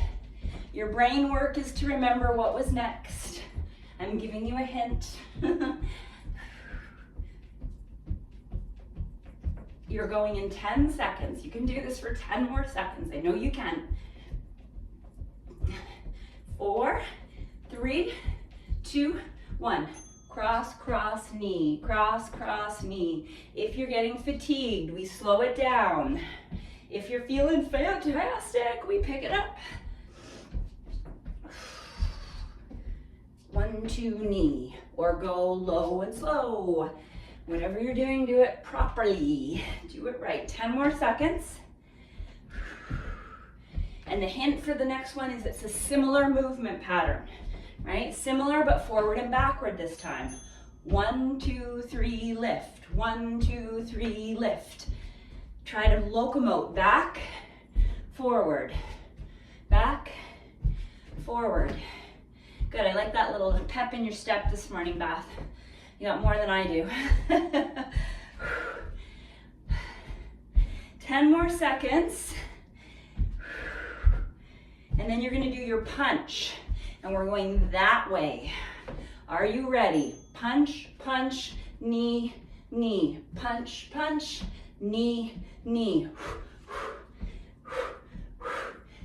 Your brain work is to remember what was next. I'm giving you a hint. You're going in 10 seconds. You can do this for 10 more seconds. I know you can. 4, 3, 2, 1. Cross, cross, knee, cross, cross, knee. If you're getting fatigued, we slow it down. If you're feeling fantastic, we pick it up. 1, 2, knee, or go low and slow. Whatever you're doing, do it properly. Do it right. 10 more seconds. And the hint for the next one is it's a similar movement pattern, right? Similar, but forward and backward this time. 1, 2, 3, lift. 1, 2, 3, lift. Try to locomote back, forward, back, forward. Good, I like that little pep in your step this morning, Beth. You got more than I do. 10 more seconds. And then you're gonna do your punch. And we're going that way. Are you ready? Punch, punch, knee, knee. Punch, punch, knee, knee.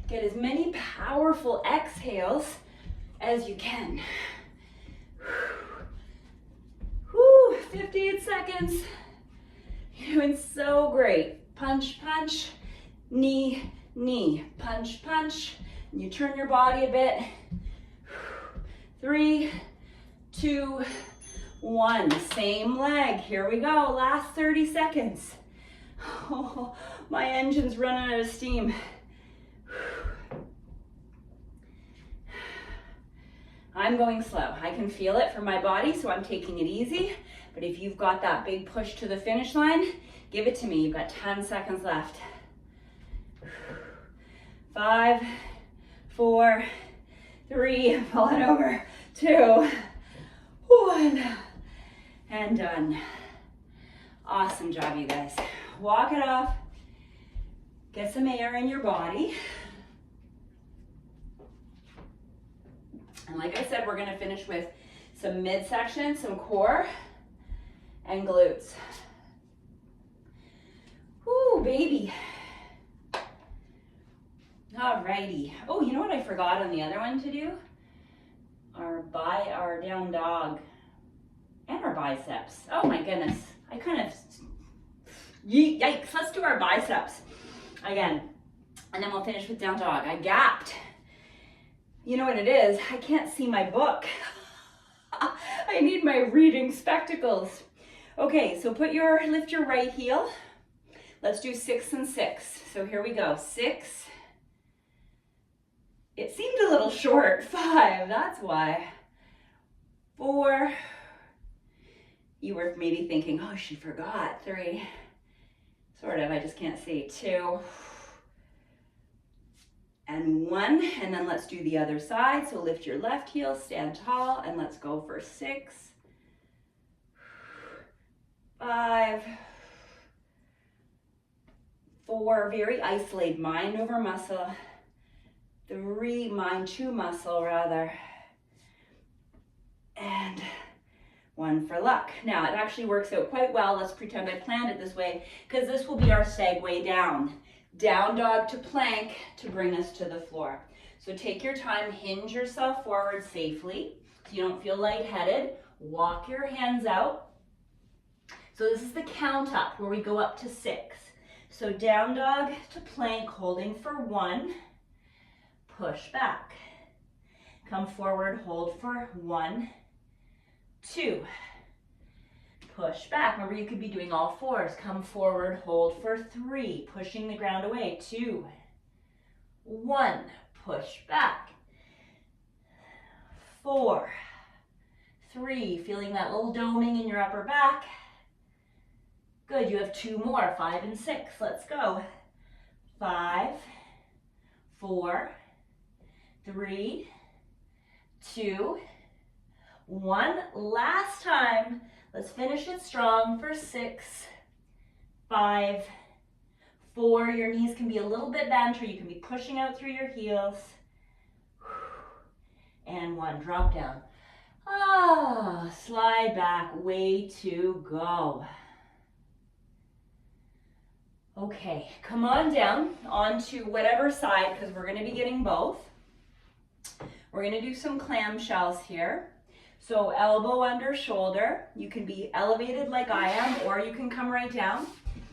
Get as many powerful exhales as you can. 58 seconds. You're doing so great. Punch, punch, knee, knee. Punch, punch. And you turn your body a bit. 3, 2, 1. Same leg. Here we go. Last 30 seconds. Oh, my engine's running out of steam. I'm going slow. I can feel it from my body, so I'm taking it easy. But if you've got that big push to the finish line, give it to me. You've got 10 seconds left. 5, 4, 3, falling over, 2, 1, and done. Awesome job, you guys. Walk it off. Get some air in your body. And like I said, we're gonna finish with some midsection, some core, and glutes. Whoo, baby. Alrighty. Oh, you know what I forgot on the other one to do? Our down dog and our biceps. Oh my goodness. I kind of, yikes. Let's do our biceps again. And then we'll finish with down dog. I gapped. You know what it is? I can't see my book. I need my reading spectacles. Okay, so lift your right heel. Let's do 6 and 6. So here we go. 6. It seemed a little short. 5, that's why. 4. You were maybe thinking, oh, she forgot. 3. Sort of, I just can't see. 2. And 1, and then let's do the other side. So lift your left heel, stand tall, and let's go for 6, 5, 4, very isolated, mind over muscle. 3, mind to muscle rather. And 1 for luck. Now it actually works out quite well. Let's pretend I planned it this way, because this will be our segue down. Down dog to plank to bring us to the floor. So take your time, hinge yourself forward safely so you don't feel lightheaded. Walk your hands out. So this is the count up where we go up to 6. So down dog to plank, holding for 1, push back. Come forward, hold for 1, 2. Push back. Remember, you could be doing all 4s. Come forward, hold for 3, pushing the ground away. 2, 1, push back. 4, 3, feeling that little doming in your upper back. Good, you have 2 more, 5 and 6. Let's go. 5, 4, 3, 2, 1. Last time. Let's finish it strong for 6, 5, 4. Your knees can be a little bit bent or you can be pushing out through your heels. And 1. Drop down. Slide back. Way to go. Okay, come on down onto whatever side because we're going to be getting both. We're going to do some clamshells here. So elbow under shoulder. You can be elevated like I am, or you can come right down.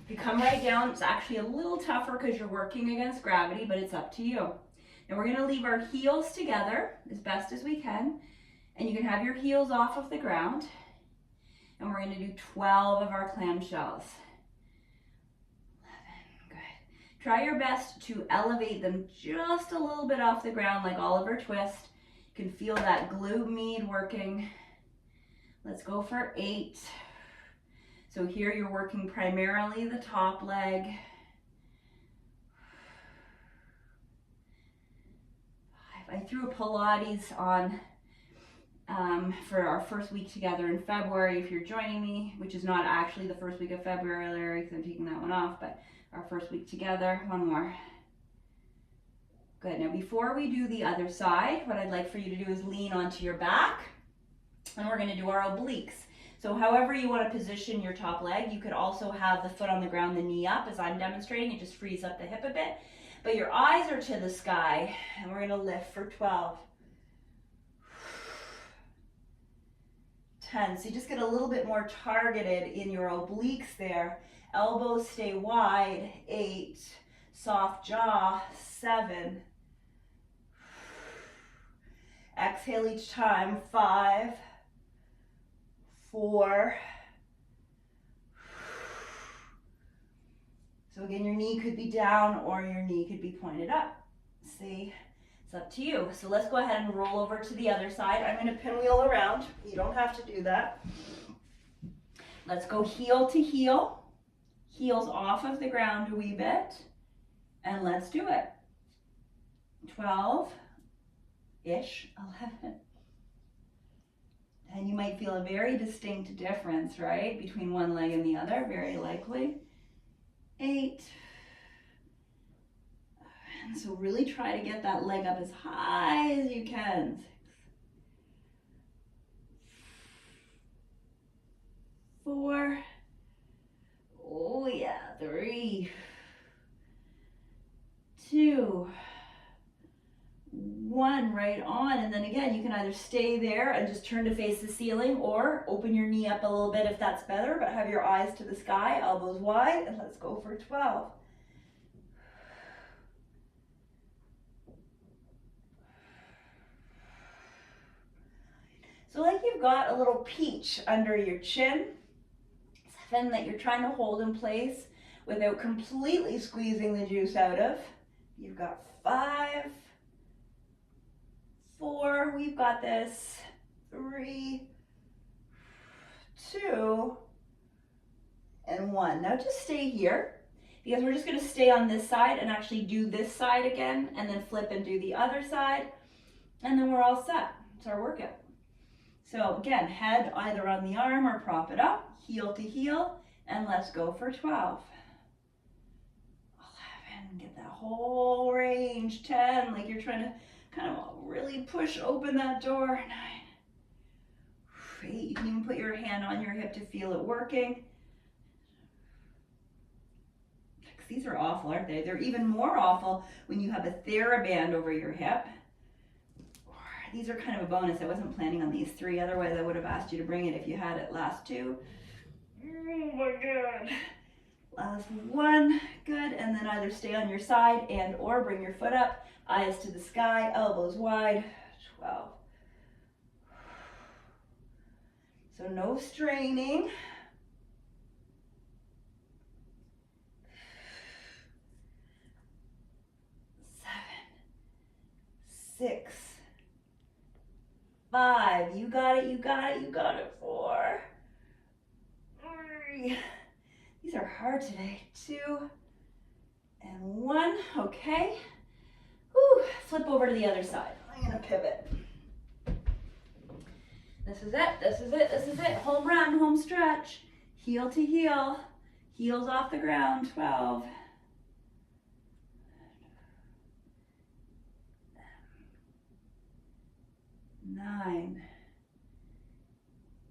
If you come right down, it's actually a little tougher because you're working against gravity, but it's up to you. And we're going to leave our heels together as best as we can. And you can have your heels off of the ground. And we're going to do 12 of our clamshells. 11, good. Try your best to elevate them just a little bit off the ground like Oliver Twist. You can feel that glute med working. Let's go for 8. So here you're working primarily the top leg. 5. I threw a Pilates on for our first week together in February, if you're joining me, which is not actually the first week of February, Larry, because I'm taking that one off, but our first week together. 1 more. Good. Now before we do the other side, what I'd like for you to do is lean onto your back, and we're going to do our obliques. So however you want to position your top leg, you could also have the foot on the ground, the knee up, as I'm demonstrating. It just frees up the hip a bit. But your eyes are to the sky, and we're going to lift for 12. 10. So you just get a little bit more targeted in your obliques there. Elbows stay wide. 8. Soft jaw. 7. Exhale each time. 5, 4. So again, your knee could be down or your knee could be pointed up. See? It's up to you. So let's go ahead and roll over to the other side. I'm going to pinwheel around. You don't have to do that. Let's go heel to heel. Heels off of the ground a wee bit. And let's do it. 12-ish, 11. And you might feel a very distinct difference, right? Between one leg and the other, very likely. 8. So really try to get that leg up as high as you can. 6. 4. Oh yeah, 3. 2. 1, right on. And then again, you can either stay there and just turn to face the ceiling or open your knee up a little bit if that's better, but have your eyes to the sky, elbows wide, and let's go for 12. So like you've got a little peach under your chin, 7 that you're trying to hold in place without completely squeezing the juice out of. You've got 5, 4, we've got this, 3, 2, and 1. Now just stay here because we're just going to stay on this side and actually do this side again and then flip and do the other side, and then we're all set. It's our workout. So again, head either on the arm or prop it up, heel to heel, and let's go for 12. 11, get that whole range. 10, like you're trying to kind of really push open that door. 9, 8, you can even put your hand on your hip to feel it working. 6, these are awful, aren't they? They're even more awful when you have a TheraBand over your hip. These are kind of a bonus. I wasn't planning on these 3, otherwise I would have asked you to bring it if you had it. Last 2. Oh my God. Last 1. Good. And then either stay on your side and or bring your foot up. Eyes to the sky, elbows wide. 12. So no straining. 7, 6, 5, you got it, you got it, you got it. 4, 3. These hard today. 2 and 1. Okay. Whew. Flip over to the other side. I'm gonna pivot. This is it. This is it. This is it. Home run, home stretch. Heel to heel. Heels off the ground. 12. 9.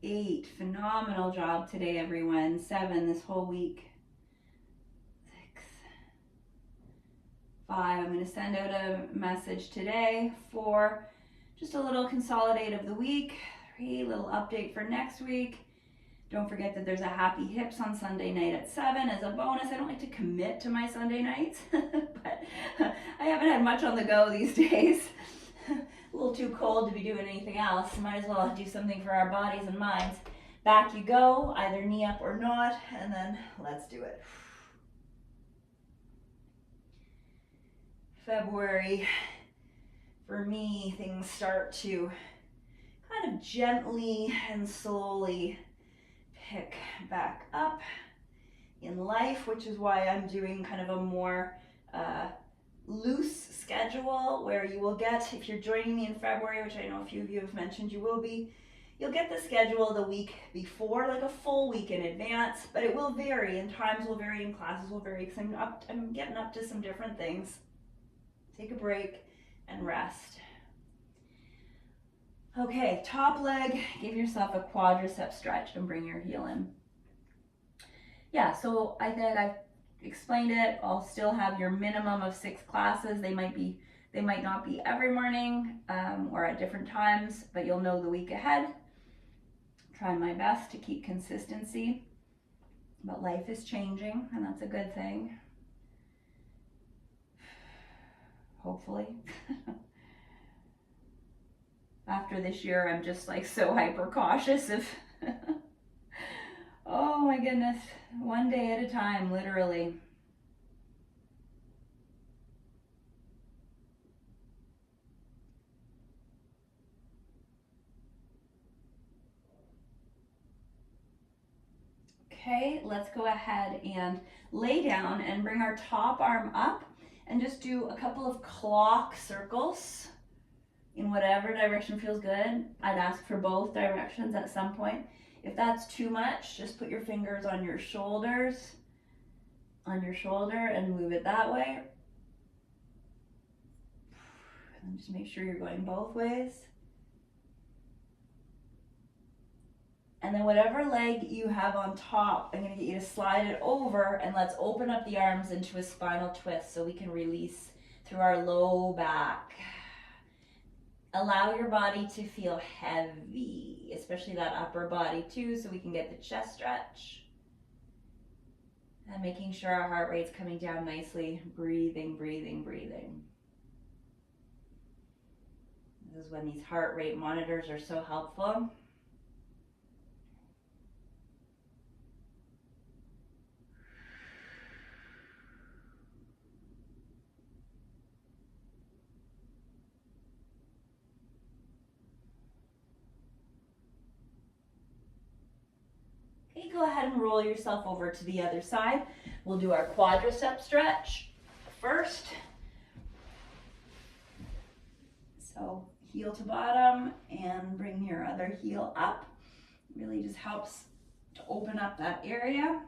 8. Phenomenal job today, everyone. 7 this whole week. 6. 5. I'm going to send out a message today. 4. Just a little consolidate of the week. 3. Little update for next week. Don't forget that there's a Happy Hips on Sunday night at 7 as a bonus. I don't like to commit to my Sunday nights, but I haven't had much on the go these days. A little too cold to be doing anything else. Might as well do something for our bodies and minds. Back you go, either knee up or not, and then let's do it. February, for me, things start to kind of gently and slowly pick back up in life, which is why I'm doing kind of a more loose schedule where you will get, if you're joining me in February, which I know a few of you have mentioned you will be, you'll get the schedule the week before, like a full week in advance, but it will vary and times will vary and classes will vary because I'm getting up to some different things. Take a break and rest. Okay, top leg, give yourself a quadricep stretch and bring your heel in. Yeah, so I think I've explained it. I'll still have your minimum of 6 classes. They might not be every morning or at different times, but you'll know the week ahead. Trying my best to keep consistency, but life is changing and that's a good thing. Hopefully. After this year, I'm just like so hyper cautious of oh my goodness, one day at a time, literally. Okay, let's go ahead and lay down and bring our top arm up and just do a couple of clock circles in whatever direction feels good. I'd ask for both directions at some point. If that's too much, just put your fingers on your shoulders, and move it that way. And just make sure you're going both ways. And then whatever leg you have on top, I'm going to get you to slide it over, and let's open up the arms into a spinal twist so we can release through our low back. Allow your body to feel heavy, especially that upper body too, so we can get the chest stretch. And making sure our heart rate's coming down nicely. Breathing, breathing, breathing. This is when these heart rate monitors are so helpful. Go ahead and roll yourself over to the other side. We'll do our quadricep stretch first. So heel to bottom and bring your other heel up. Really just helps to open up that area.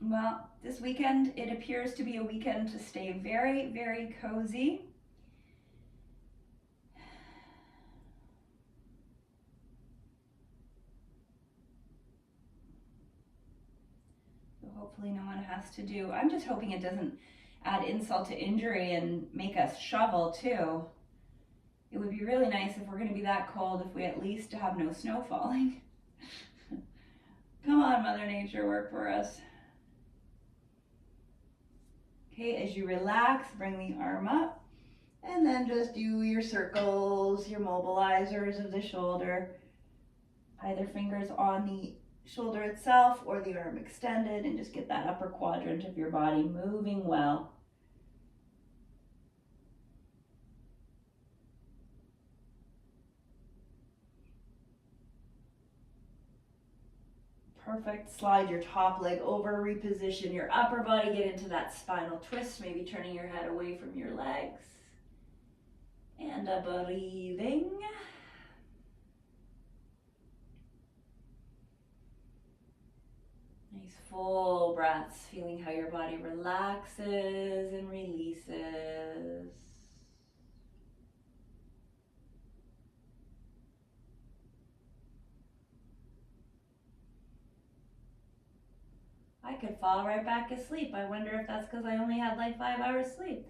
Well, this weekend, it appears to be a weekend to stay very, very cozy. Hopefully no one has to do. I'm just hoping it doesn't add insult to injury and make us shovel too. It would be really nice if we're going to be that cold if we at least have no snow falling. Come on, Mother Nature, work for us. Okay, as you relax, bring the arm up and then just do your circles, your mobilizers of the shoulder. Either fingers on the shoulder itself or the arm extended, and just get that upper quadrant of your body moving well. Perfect. Slide your top leg over, reposition your upper body, get into that spinal twist, maybe turning your head away from your legs. And a breathing. Nice full breaths, feeling how your body relaxes and releases. I could fall right back asleep. I wonder if that's because I only had like 5 hours sleep.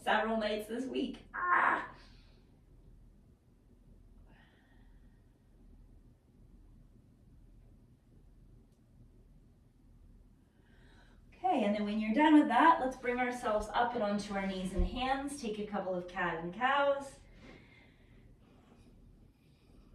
Several nights this week. Ah! Okay, and then when you're done with that, let's bring ourselves up and onto our knees and hands. Take a couple of cat and cows.